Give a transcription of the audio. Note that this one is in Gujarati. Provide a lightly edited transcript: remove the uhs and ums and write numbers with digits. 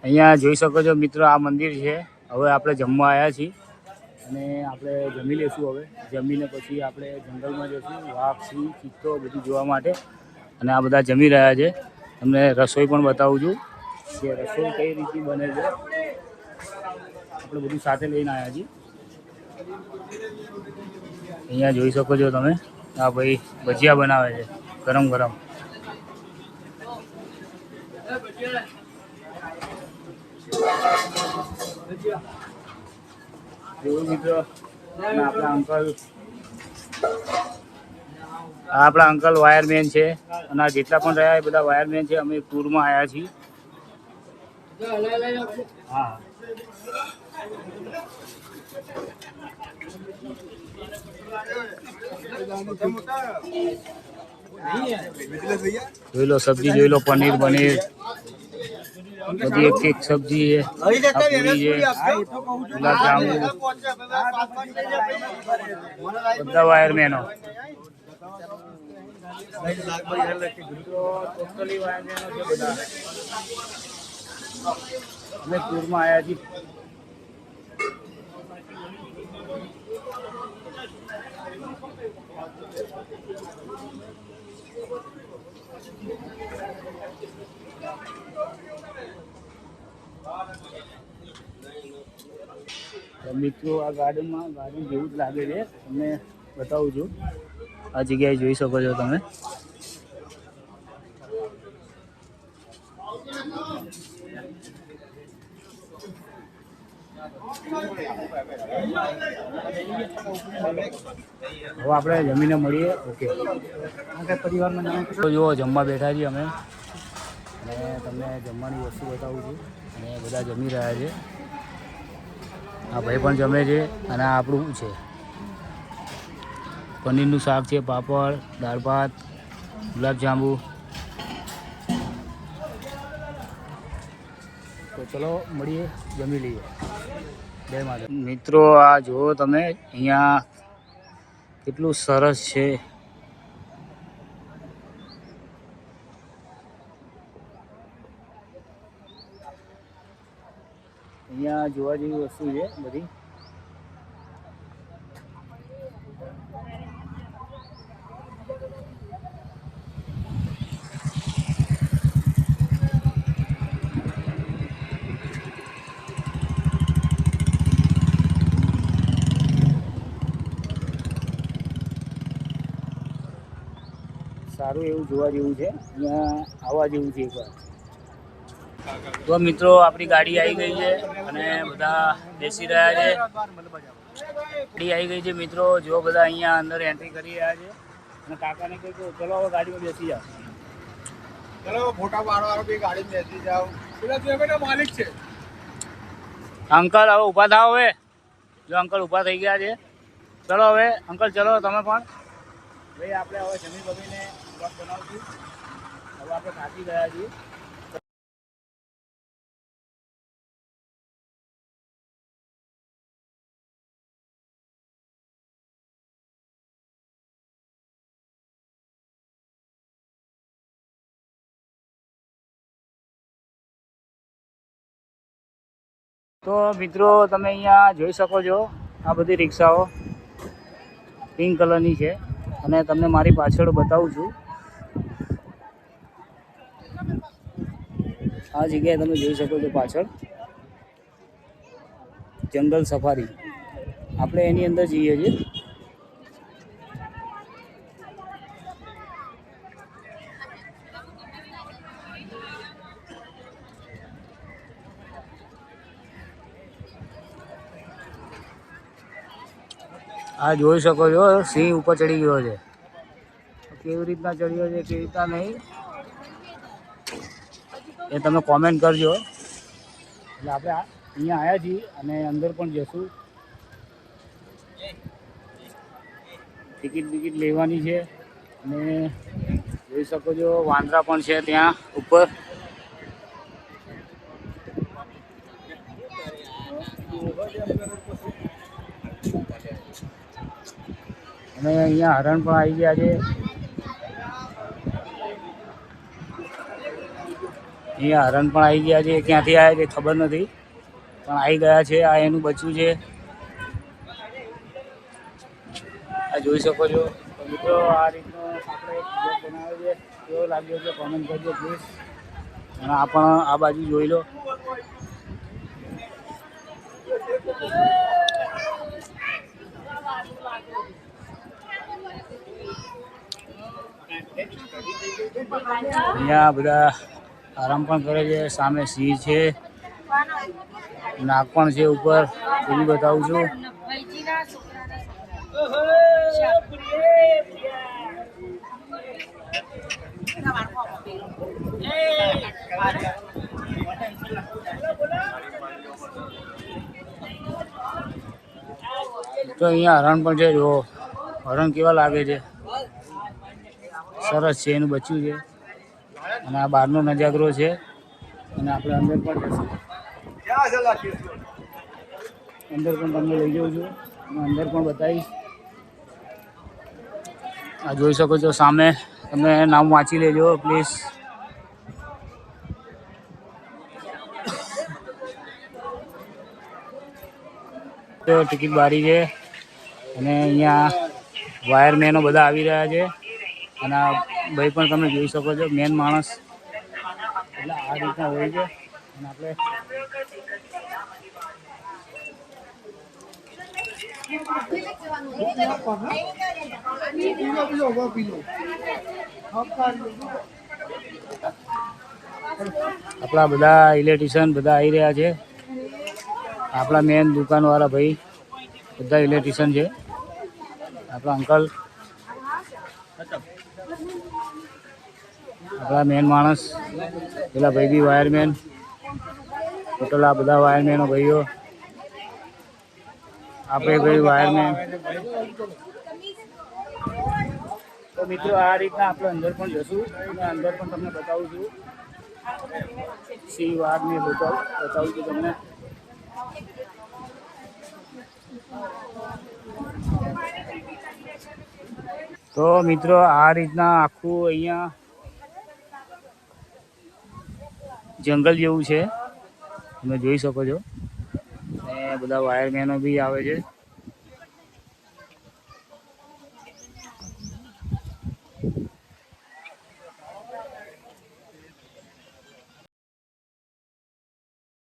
અહીંયા જોઈ શકો છો મિત્રો, આ મંદિર છે. હવે આપણે જમવા આવ્યા છીએ અને આપણે જમી લઈશું. હવે જમીને પછી આપણે જંગલમાં જઈશું, વાઘ, સિંહ, ચિત્તો બધું જોવા માટે. અને આ બધા જમી રહ્યા છે. તમને રસોઈ પણ બતાવું છું કે રસોઈ કઈ રીતે બને છે. આપણે બધું સાથે લઈને આવ્યા છીએ. અહીંયા જોઈ શકો છો તમે, આ ભાઈ ભજીયા બનાવે છે ગરમ ગરમ. મિત્રો આપણા અંકલ વાયરમેન છે અને જેટલા પણ રહ્યા એ બધા વાયરમેન છે. અમે ટૂરમાં આવ્યા છીએ. હા, જોઈ લો સબ્જી, જોઈ લો પનીર બનીર બધી એક સબ્જી છે, પૂરી છે, ગુલાબ જામુ, બધા વાયરમેનો. ટોટલી વાયરમેનો છે બધા. અમે ટૂરમાં આવ્યા છીએ. મિત્રો આ ગાર્ડન જેવું જ લાગે છે. તમને બતાવું છું. આ જગ્યાએ જોઈ શકો છો તમે. હવે આપણે જમીને મળીએ. ઓકે, પરિવારમાં જુઓ જમવા બેઠા છીએ અમે અને તમને જમવાની વસ્તુ બતાવું છું. અને બધા જમી રહ્યા છે. આ ભાઈ પણ જમે છે અને આ આપણું છે પનીરનું શાક છે, પાપડ, દાળ ભાત, ગુલાબ જાંબુ. તો ચલો મળીએ, જમી લઈએ. જય માતા. મિત્રો આ જુઓ તમે, અહીંયા કેટલું સરસ છે. અહીંયા જોવા જેવી વસ્તુ છે બધી. સારું એવું જોવા જેવું છે. અહીંયા આવવા જેવું છે એકવાર. તો મિત્રો આપણી ગાડી આવી ગઈ છે અને બધા બેસી રહ્યા છે. ગાડી આવી ગઈ છે મિત્રો. જો બધા અહીંયા અંદર એન્ટ્રી કરી રહ્યા છે અને કાકાને કહે કે ચલો હવે ગાડીમાં બેસી જાઓ. ચલો ફોટા પાડવાનો બી ગાડીમાં બેસી જાઓ. પેલા માલિક છે અંકલ. હવે ઊભા થાવ. હવે જો અંકલ ઊભા થઈ ગયા છે. ચલો હવે અંકલ, ચલો તમે પણ. ભાઈ આપણે હવે જમીન બમીને બ્લોગ બનાવશું. હવે આપણે થાકી ગયા છીએ. તો મિત્રો તમે અહીંયા જોઈ શકો છો, આ બધી રિક્ષાઓ પિંક કલરની છે અને તમને મારી પાછળ બતાવું છું. આ જગ્યાએ તમે જોઈ શકો છો પાછળ જંગલ સફારી. આપણે એની અંદર જઈએ છીએ. આ જોઈ શકો છો, સિંહ ઉપર ચડી ગયો છે. કેવી રીતના ચડ્યો છે, કેવી રીતના નહીં, એ તમે કોમેન્ટ કરજો. એટલે આપણે અહીંયા આવ્યા છીએ અને અંદર પણ જશું. ટિકિટ લેવાની છે અને જોઈ શકો છો વાંદરા પણ છે ત્યાં ઉપર. અને અહીંયા હરણ પણ આવી ગયા છે. અહીંયા હરણ પણ આવી ગયા છે. ક્યાંથી આવ્યા છે ખબર નથી, પણ આવી ગયા છે. આ એનું બચ્ચું છે. આ જોઈ શકો છો. તો મિત્રો આ રીતનો આપણે એક બ્લોગ બનાવ્યો છે. કેવો લાગ્યો છે કોમેન્ટ કરજો પ્લીઝ. અને આ પણ આ બાજુ જોઈ લો. અહીંયા બધા આરામ પણ કરે છે. સામે સિંહ છે, નાગ પણ છે ઉપર, એ બી બતાવું છું. તો અહીંયા હરણ પણ છે. જો હરણ કેવા લાગે છે, સરસ છે. એનું બચ્ચું છે. અને આ બહારનો નજારો છે. અને આપણે અંદર પણ જશું. અંદર પણ તમને લઈ જાઉં છું અને અંદર પણ બતાવીશ. આ જોઈ શકો છો સામે. તમે નામ વાંચી લેજો પ્લીઝ. તો ટિકિટ બારી છે. અને અહીંયા વાયરમેનો બધા આવી રહ્યા છે. અને આ ભાઈ પણ તમે જોઈ શકો છો, મેન માણસ. એટલે આ રીતના હોય છે. અને આપણે આપણા બધા ઇલેક્ટ્રિશિયન બધા આવી રહ્યા છે. આપણા મેન દુકાનવાળા ભાઈ બધા ઇલેક્ટ્રિશિયન છે. આપણા અંકલ, આપણા મેન માણસ, પેલા ભાઈ બી વાયરમેન. ટોટલ આ બધા વાયરમેનો ભાઈઓ. આપણે ભાઈ વાયરમેન. તો મિત્રો આ રીતના આપણે અંદર પણ જશું. અને અંદર પણ તમને બતાવું છું. સિંહ વાઘ ને બતાવું છું તમને. તો મિત્રો આ રીતના આખું અહીંયા જંગલ જેવું છે, તમે જોઈ શકો છો. અને બધા વાયરમેનો બી આવે છે.